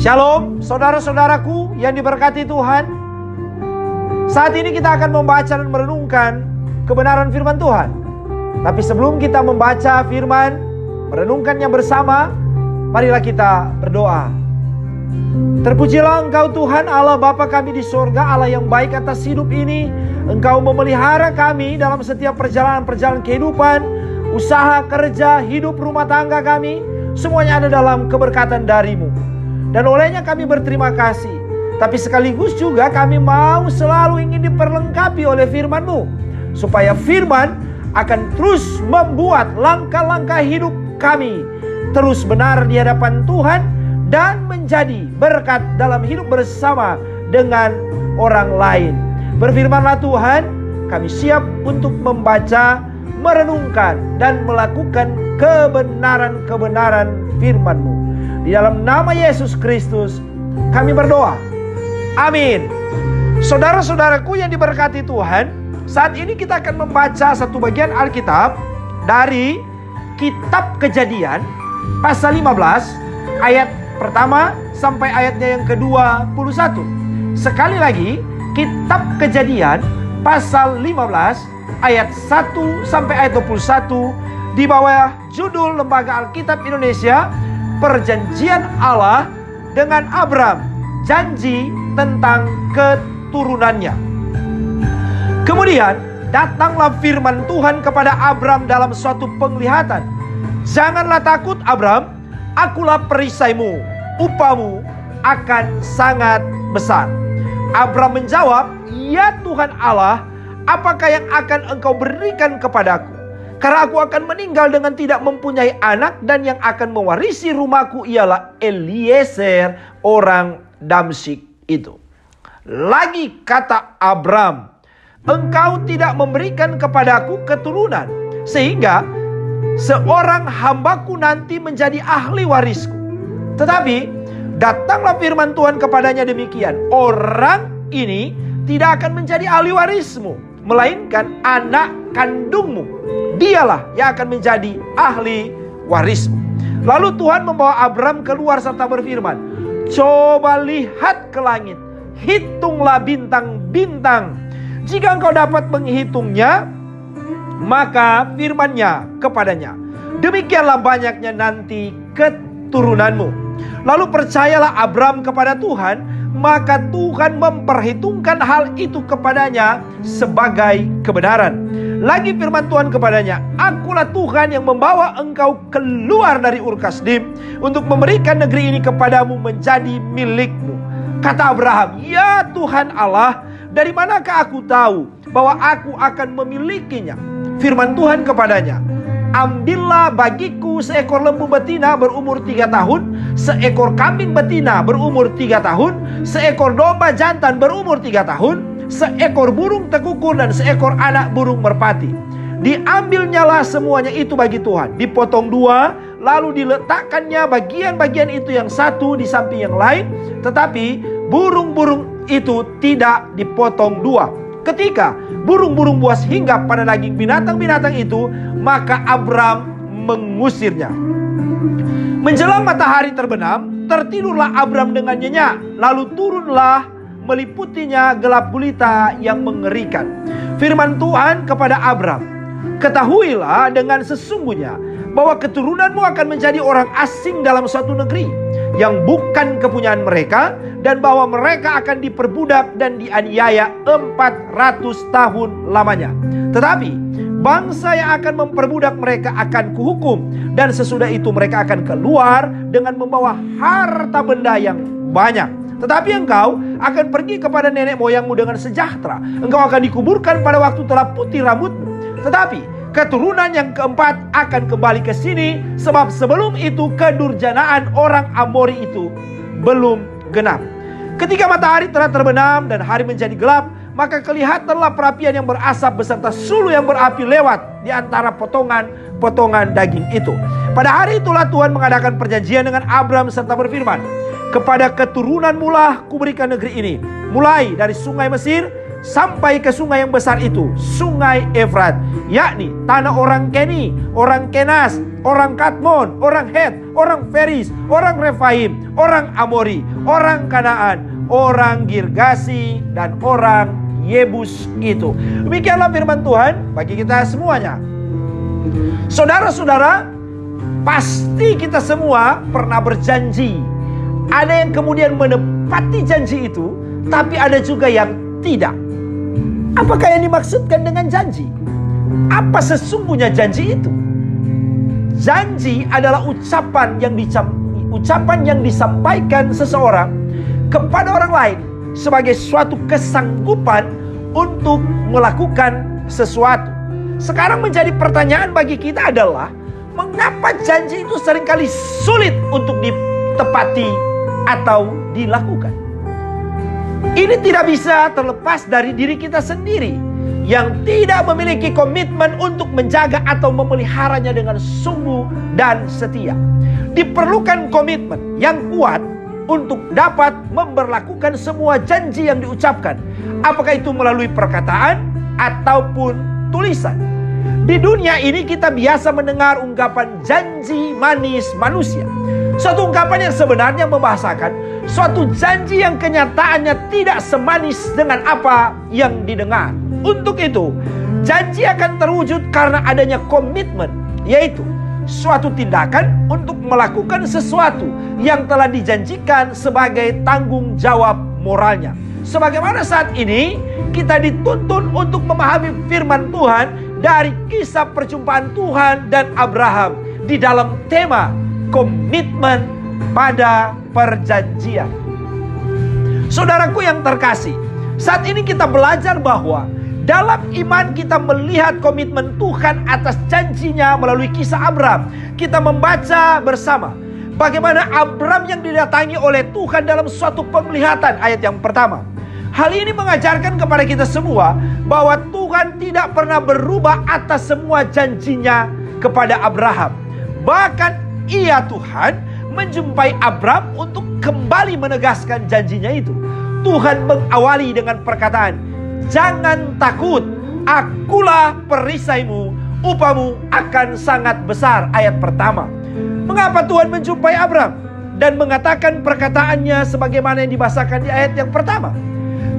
Shalom, saudara-saudaraku yang diberkati Tuhan. Saat ini kita akan membaca dan merenungkan kebenaran firman Tuhan. Tapi sebelum kita membaca firman, merenungkannya bersama, marilah kita berdoa. Terpujilah Engkau Tuhan Allah Bapa kami di sorga, Allah yang baik atas hidup ini. Engkau memelihara kami dalam setiap perjalanan kehidupan, usaha, kerja, hidup, rumah tangga kami. Semuanya ada dalam keberkatan dari-Mu. Dan olehnya kami berterima kasih. Tapi sekaligus juga kami mau selalu ingin diperlengkapi oleh firman-Mu. Supaya firman akan terus membuat langkah-langkah hidup kami terus benar di hadapan Tuhan. Dan menjadi berkat dalam hidup bersama dengan orang lain. Berfirmanlah Tuhan, kami siap untuk membaca, merenungkan, dan melakukan kebenaran-kebenaran firman-Mu. Di dalam nama Yesus Kristus kami berdoa. Amin. Saudara-saudaraku yang diberkati Tuhan, saat ini kita akan membaca satu bagian Alkitab dari Kitab Kejadian pasal 15 ayat pertama sampai ayatnya yang ke-21. Sekali lagi, Kitab Kejadian pasal 15 ayat 1 sampai ayat 21 di bawah judul Lembaga Alkitab Indonesia, Perjanjian Allah dengan Abram, janji tentang keturunannya. Kemudian datanglah firman Tuhan kepada Abram dalam suatu penglihatan. Janganlah takut Abram, akulah perisaimu, upahmu akan sangat besar. Abram menjawab, ya Tuhan Allah, apakah yang akan Engkau berikan kepadaku? Karena aku akan meninggal dengan tidak mempunyai anak, dan yang akan mewarisi rumahku ialah Eliezer orang Damsyik itu. Lagi kata Abram, Engkau tidak memberikan kepadaku keturunan, sehingga seorang hambaku nanti menjadi ahli warisku. Tetapi datanglah firman Tuhan kepadanya demikian, orang ini tidak akan menjadi ahli warismu, melainkan anak kandungmu. Dialah yang akan menjadi ahli warismu. Lalu Tuhan membawa Abram keluar serta berfirman, coba lihat ke langit, hitunglah bintang-bintang. Jika engkau dapat menghitungnya, maka firman-Nya kepadanya, demikianlah banyaknya nanti keturunanmu. Lalu percayalah Abram kepada Tuhan, maka Tuhan memperhitungkan hal itu kepadanya sebagai kebenaran. Lagi firman Tuhan kepadanya, akulah Tuhan yang membawa engkau keluar dari Ur Kasdim untuk memberikan negeri ini kepadamu menjadi milikmu. Kata Abraham, ya Tuhan Allah, dari manakah aku tahu bahwa aku akan memilikinya? Firman Tuhan kepadanya, ambillah bagiku seekor lembu betina berumur 3 tahun, seekor kambing betina berumur 3 tahun, seekor domba jantan berumur 3 tahun, seekor burung tekukur dan seekor anak burung merpati. Diambilnyalah semuanya itu bagi Tuhan, dipotong 2, lalu diletakkannya bagian-bagian itu yang satu di samping yang lain, tetapi burung-burung itu tidak dipotong 2. Ketika burung-burung buas hinggap pada daging binatang-binatang itu, maka Abram mengusirnya. Menjelang matahari terbenam, tertidurlah Abram dengan nyenyak. Lalu turunlah meliputinya gelap gulita yang mengerikan. Firman Tuhan kepada Abram, ketahuilah dengan sesungguhnya bahwa keturunanmu akan menjadi orang asing dalam suatu negeri yang bukan kepunyaan mereka, dan bahwa mereka akan diperbudak dan dianiaya 400 tahun lamanya. Tetapi bangsa yang akan memperbudak mereka akan kuhukum, dan sesudah itu mereka akan keluar dengan membawa harta benda yang banyak. Tetapi engkau akan pergi kepada nenek moyangmu dengan sejahtera. Engkau akan dikuburkan pada waktu telah putih rambutmu. Tetapi keturunan yang keempat akan kembali ke sini, sebab sebelum itu kedurjanaan orang Amori itu belum genap. Ketika matahari telah terbenam dan hari menjadi gelap, maka kelihatanlah perapian yang berasap beserta sulu yang berapi lewat di antara potongan-potongan daging itu. Pada hari itulah Tuhan mengadakan perjanjian dengan Abram serta berfirman, kepada keturunanmu lah kuberikan negeri ini, mulai dari sungai Mesir sampai ke sungai yang besar itu, sungai Efrat, yakni tanah orang Keni, orang Kenas, orang Kadmon, orang Het, orang Feris, orang Refaim, orang Amori, orang Kanaan, orang Girgasi, dan orang Yebus itu. Demikianlah firman Tuhan bagi kita semuanya. Saudara-saudara, pasti kita semua pernah berjanji. Ada yang kemudian menepati janji itu, tapi ada juga yang tidak. Apakah yang dimaksudkan dengan janji? Apa sesungguhnya janji itu? Janji adalah ucapan yang disampaikan seseorang kepada orang lain sebagai suatu kesanggupan untuk melakukan sesuatu. Sekarang menjadi pertanyaan bagi kita adalah, mengapa janji itu seringkali sulit untuk ditepati atau dilakukan? Ini tidak bisa terlepas dari diri kita sendiri yang tidak memiliki komitmen untuk menjaga atau memeliharanya dengan sungguh dan setia. Diperlukan komitmen yang kuat untuk dapat memberlakukan semua janji yang diucapkan, apakah itu melalui perkataan ataupun tulisan. Di dunia ini kita biasa mendengar ungkapan janji manis manusia. Suatu ungkapan yang sebenarnya membahasakan suatu janji yang kenyataannya tidak semanis dengan apa yang didengar. Untuk itu, janji akan terwujud karena adanya komitmen, yaitu suatu tindakan untuk melakukan sesuatu yang telah dijanjikan sebagai tanggung jawab moralnya. Sebagaimana saat ini kita dituntun untuk memahami firman Tuhan dari kisah perjumpaan Tuhan dan Abraham di dalam tema komitmen pada perjanjian. Saudaraku yang terkasih, saat ini kita belajar bahwa dalam iman kita melihat komitmen Tuhan atas janjinya melalui kisah Abraham. Kita membaca bersama bagaimana Abraham yang didatangi oleh Tuhan dalam suatu penglihatan, ayat yang pertama. Hal ini mengajarkan kepada kita semua bahwa Tuhan tidak pernah berubah atas semua janjinya kepada Abraham. Bahkan ia, Tuhan, menjumpai Abraham untuk kembali menegaskan janjinya itu. Tuhan mengawali dengan perkataan, "Jangan takut, akulah perisaimu, upamu akan sangat besar." Ayat pertama. Mengapa Tuhan menjumpai Abraham dan mengatakan perkataannya sebagaimana yang dibahasakan di ayat yang pertama?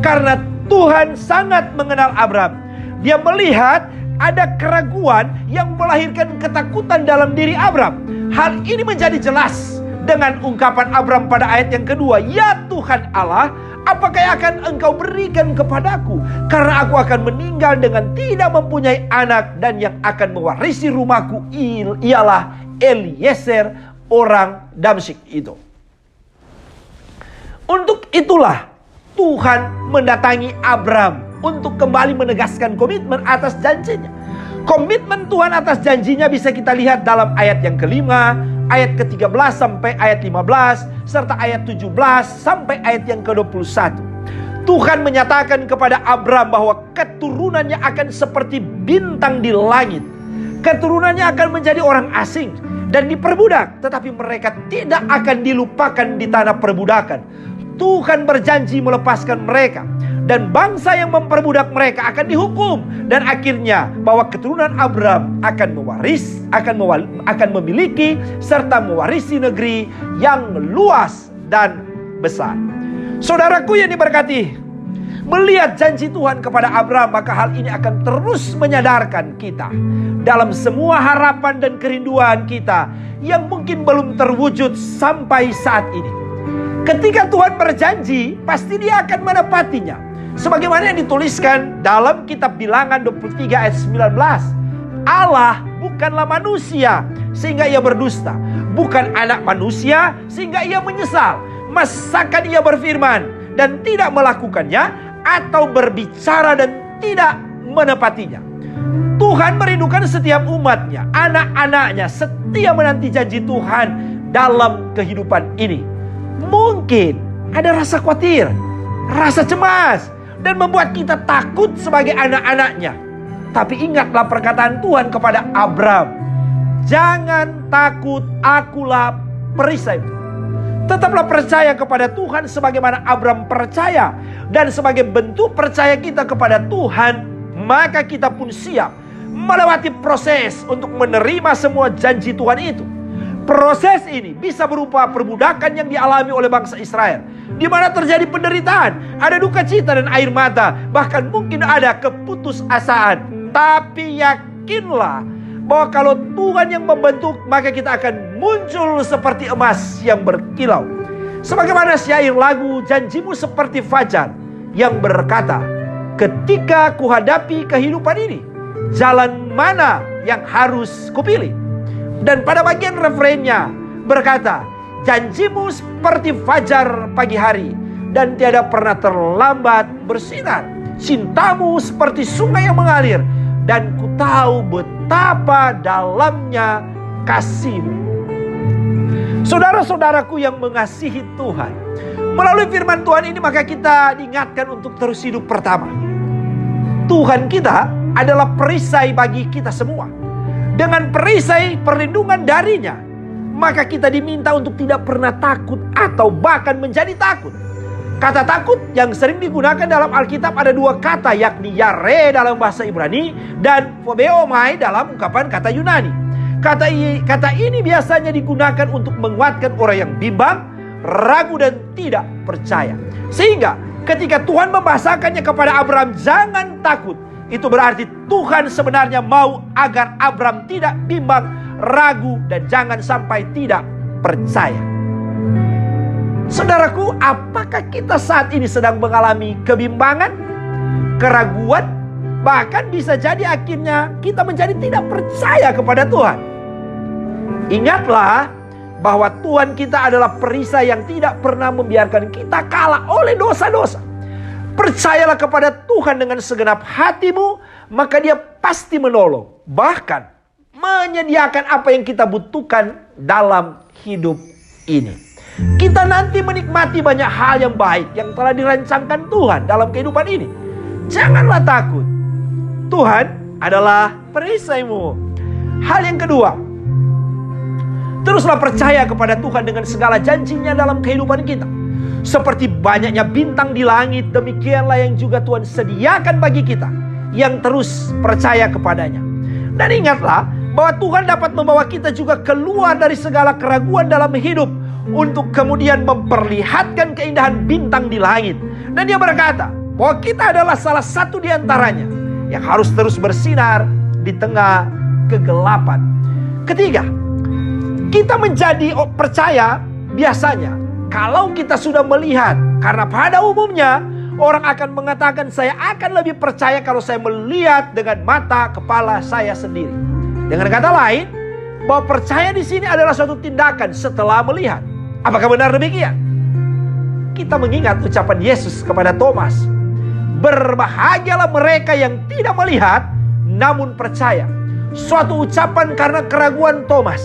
Karena Tuhan sangat mengenal Abraham. Dia melihat ada keraguan yang melahirkan ketakutan dalam diri Abraham. Hal ini menjadi jelas dengan ungkapan Abraham pada ayat yang kedua, "Ya Tuhan Allah, apakah yang akan engkau berikan kepadaku? Karena aku akan meninggal dengan tidak mempunyai anak, dan yang akan mewarisi rumahku ialah Eliezer orang Damsyik itu." Untuk itulah Tuhan mendatangi Abraham untuk kembali menegaskan komitmen atas janjinya. Komitmen Tuhan atas janjinya bisa kita lihat dalam ayat yang kelima, ayat ke-13 sampai ayat 15, serta ayat 17 sampai ayat yang ke-21. Tuhan menyatakan kepada Abraham bahwa keturunannya akan seperti bintang di langit. Keturunannya akan menjadi orang asing dan diperbudak, tetapi mereka tidak akan dilupakan di tanah perbudakan. Tuhan berjanji melepaskan mereka, dan bangsa yang memperbudak mereka akan dihukum, dan akhirnya bahwa keturunan Abraham akan memiliki serta mewarisi negeri yang luas dan besar. Saudaraku yang diberkati, melihat janji Tuhan kepada Abraham, maka hal ini akan terus menyadarkan kita dalam semua harapan dan kerinduan kita yang mungkin belum terwujud sampai saat ini. Ketika Tuhan berjanji, pasti Dia akan menepatinya. Sebagaimana yang dituliskan dalam kitab Bilangan 23 ayat 19. Allah bukanlah manusia sehingga Ia berdusta, bukan anak manusia sehingga Ia menyesal. Masakan Ia berfirman dan tidak melakukannya, atau berbicara dan tidak menepatinya? Tuhan merindukan setiap umatnya, anak-anaknya, setia menanti janji Tuhan dalam kehidupan ini. Mungkin ada rasa khawatir, rasa cemas, dan membuat kita takut sebagai anak-anaknya. Tapi ingatlah perkataan Tuhan kepada Abraham, "Jangan takut, akulah perisaimu." Tetaplah percaya kepada Tuhan sebagaimana Abraham percaya. Dan sebagai bentuk percaya kita kepada Tuhan, maka kita pun siap melewati proses untuk menerima semua janji Tuhan itu. Proses ini bisa berupa perbudakan yang dialami oleh bangsa Israel, di mana terjadi penderitaan, ada duka cita dan air mata, bahkan mungkin ada keputusasaan. Tapi yakinlah bahwa kalau Tuhan yang membentuk, maka kita akan muncul seperti emas yang berkilau. Sebagaimana syair lagu Janjimu Seperti Fajar yang berkata, ketika kuhadapi kehidupan ini, jalan mana yang harus kupilih? Dan pada bagian refrennya berkata, janjimu seperti fajar pagi hari, dan tiada pernah terlambat bersinar. Cintamu seperti sungai yang mengalir, dan ku tahu betapa dalamnya kasihmu. Saudara-saudaraku yang mengasihi Tuhan, melalui firman Tuhan ini maka kita diingatkan untuk terus hidup pertama. Tuhan kita adalah perisai bagi kita semua. Dengan perisai perlindungan darinya, maka kita diminta untuk tidak pernah takut atau bahkan menjadi takut. Kata takut yang sering digunakan dalam Alkitab ada dua kata, yakni yare dalam bahasa Ibrani dan phobeomai dalam ungkapan kata Yunani. Kata ini biasanya digunakan untuk menguatkan orang yang bimbang, ragu dan tidak percaya. Sehingga ketika Tuhan membahasakannya kepada Abraham, jangan takut, itu berarti Tuhan sebenarnya mau agar Abraham tidak bimbang, ragu dan jangan sampai tidak percaya. Saudaraku, apakah kita saat ini sedang mengalami kebimbangan, keraguan, bahkan bisa jadi akhirnya kita menjadi tidak percaya kepada Tuhan? Ingatlah bahwa Tuhan kita adalah perisai yang tidak pernah membiarkan kita kalah oleh dosa-dosa. Percayalah kepada Tuhan dengan segenap hatimu, maka Dia pasti menolong, bahkan menyediakan apa yang kita butuhkan dalam hidup ini. Kita nanti menikmati banyak hal yang baik yang telah dirancangkan Tuhan dalam kehidupan ini. Janganlah takut, Tuhan adalah perisaimu. Hal yang kedua, teruslah percaya kepada Tuhan dengan segala janjinya dalam kehidupan kita. Seperti banyaknya bintang di langit, demikianlah yang juga Tuhan sediakan bagi kita yang terus percaya kepadanya. Dan ingatlah bahwa Tuhan dapat membawa kita juga keluar dari segala keraguan dalam hidup untuk kemudian memperlihatkan keindahan bintang di langit. Dan Dia berkata bahwa kita adalah salah satu di antaranya yang harus terus bersinar di tengah kegelapan. Ketiga, kita menjadi percaya biasanya kalau kita sudah melihat. Karena pada umumnya orang akan mengatakan, saya akan lebih percaya kalau saya melihat dengan mata kepala saya sendiri. Dengan kata lain, bahwa percaya di sini adalah suatu tindakan setelah melihat. Apakah benar demikian? Kita mengingat ucapan Yesus kepada Thomas, berbahagialah mereka yang tidak melihat namun percaya. Suatu ucapan karena keraguan Thomas.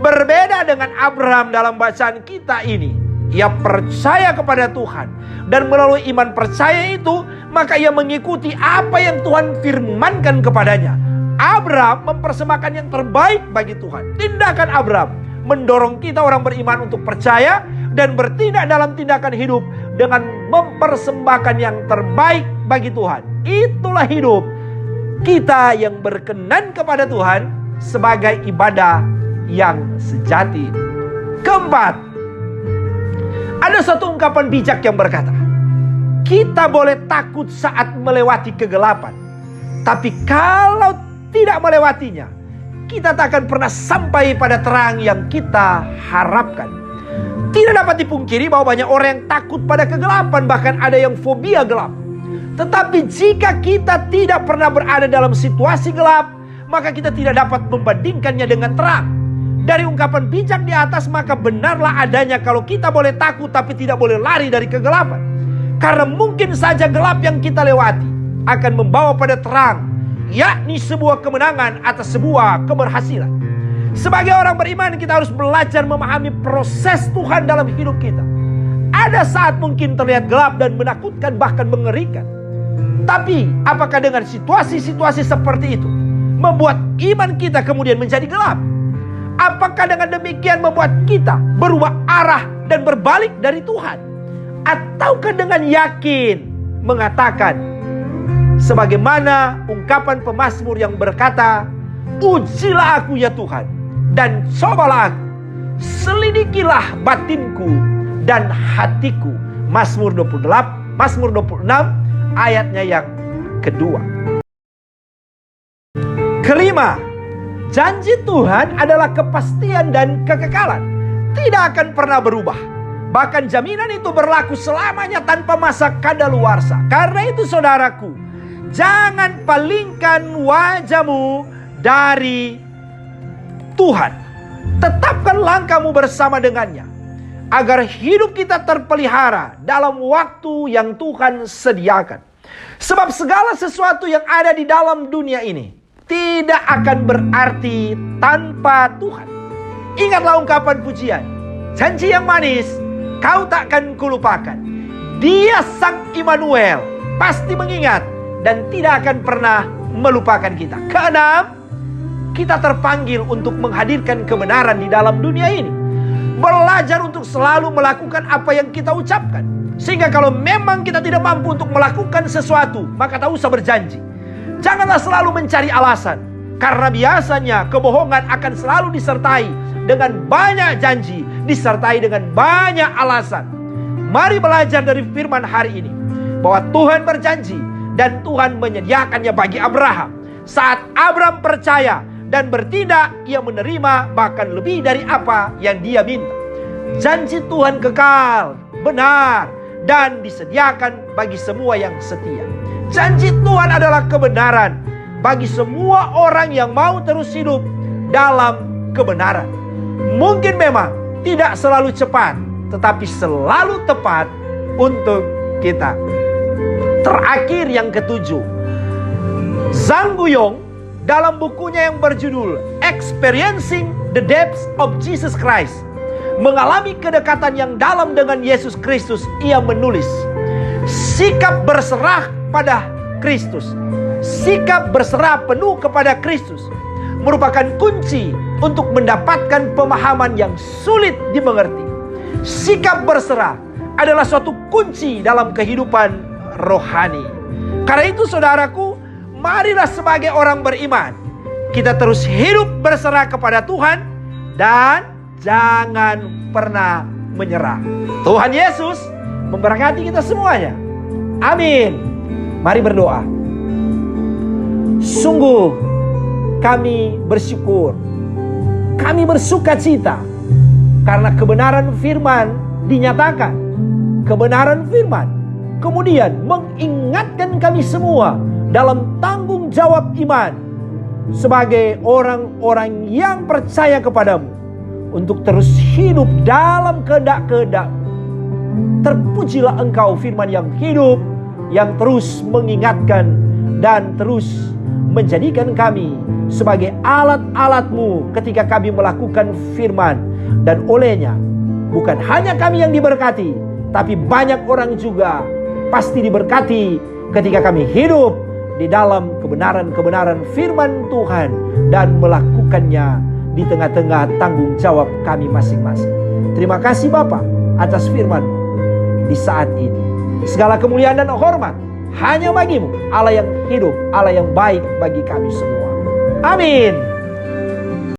Berbeda dengan Abraham dalam bacaan kita ini. Ia percaya kepada Tuhan. Dan melalui iman percaya itu, maka ia mengikuti apa yang Tuhan firmankan kepadanya. Abraham mempersembahkan yang terbaik bagi Tuhan. Tindakan Abraham mendorong kita orang beriman untuk percaya dan bertindak dalam tindakan hidup dengan mempersembahkan yang terbaik bagi Tuhan. Itulah hidup kita yang berkenan kepada Tuhan sebagai ibadah yang sejati. Keempat, ada satu ungkapan bijak yang berkata, kita boleh takut saat melewati kegelapan, tapi kalau tidak melewatinya, kita tak akan pernah sampai pada terang yang kita harapkan. Tidak dapat dipungkiri bahwa banyak orang yang takut pada kegelapan, bahkan ada yang fobia gelap. Tetapi jika kita tidak pernah berada dalam situasi gelap, maka kita tidak dapat membandingkannya dengan terang. Dari ungkapan bijak di atas, maka benarlah adanya kalau kita boleh takut tapi tidak boleh lari dari kegelapan. Karena mungkin saja gelap yang kita lewati akan membawa pada terang, yakni sebuah kemenangan atas sebuah keberhasilan. Sebagai orang beriman, kita harus belajar memahami proses Tuhan dalam hidup kita. Ada saat mungkin terlihat gelap dan menakutkan, bahkan mengerikan. Tapi apakah dengan situasi-situasi seperti itu membuat iman kita kemudian menjadi gelap? Apakah dengan demikian membuat kita berubah arah dan berbalik dari Tuhan? Ataukah dengan yakin mengatakan sebagaimana ungkapan pemazmur yang berkata, ujilah aku ya Tuhan, dan cobalah aku, selidikilah batinku dan hatiku. Mazmur 26 ayatnya yang kedua. Kelima, janji Tuhan adalah kepastian dan kekekalan, tidak akan pernah berubah. Bahkan jaminan itu berlaku selamanya tanpa masa kadaluarsa. Karena itu saudaraku, jangan palingkan wajahmu dari Tuhan. Tetapkan langkahmu bersama dengannya, agar hidup kita terpelihara dalam waktu yang Tuhan sediakan. Sebab segala sesuatu yang ada di dalam dunia ini tidak akan berarti tanpa Tuhan. Ingatlah ungkapan pujian, janji yang manis, kau takkan kulupakan. Dia Sang Immanuel, pasti mengingat dan tidak akan pernah melupakan kita. Keenam, kita terpanggil untuk menghadirkan kebenaran di dalam dunia ini. Belajar untuk selalu melakukan apa yang kita ucapkan. Sehingga kalau memang kita tidak mampu untuk melakukan sesuatu, maka tak usah berjanji. Janganlah selalu mencari alasan. Karena biasanya kebohongan akan selalu disertai dengan banyak janji, disertai dengan banyak alasan. Mari belajar dari firman hari ini, bahwa Tuhan berjanji dan Tuhan menyediakannya bagi Abraham. Saat Abraham percaya dan bertindak, ia menerima bahkan lebih dari apa yang dia minta. Janji Tuhan kekal, benar, dan disediakan bagi semua yang setia. Janji Tuhan adalah kebenaran bagi semua orang yang mau terus hidup dalam kebenaran. Mungkin memang tidak selalu cepat, tetapi selalu tepat untuk kita. Terakhir yang ketujuh, Zhang Guiyong dalam bukunya yang berjudul Experiencing the Depths of Jesus Christ, mengalami kedekatan yang dalam dengan Yesus Kristus, ia menulis, sikap berserah pada Kristus, sikap berserah penuh kepada Kristus merupakan kunci untuk mendapatkan pemahaman yang sulit dimengerti. Sikap berserah adalah suatu kunci dalam kehidupan rohani. Karena itu saudaraku, marilah sebagai orang beriman kita terus hidup berserah kepada Tuhan dan jangan pernah menyerah. Tuhan Yesus memberkati kita semuanya. Amin. Mari berdoa. Sungguh kami bersyukur, kami bersukacita karena kebenaran firman dinyatakan. Kebenaran firman kemudian mengingatkan kami semua dalam tanggung jawab iman sebagai orang-orang yang percaya kepadamu untuk terus hidup dalam kehendak-kehendak-Mu. Terpujilah Engkau, firman yang hidup, yang terus mengingatkan dan terus menjadikan kami sebagai alat-alat-Mu ketika kami melakukan firman. Dan olehnya bukan hanya kami yang diberkati, tapi banyak orang juga pasti diberkati ketika kami hidup di dalam kebenaran-kebenaran firman Tuhan dan melakukannya di tengah-tengah tanggung jawab kami masing-masing. Terima kasih Bapa atas firman-Mu di saat ini. Segala kemuliaan dan hormat hanya bagi-Mu, Allah yang hidup, Allah yang baik bagi kami semua. Amin.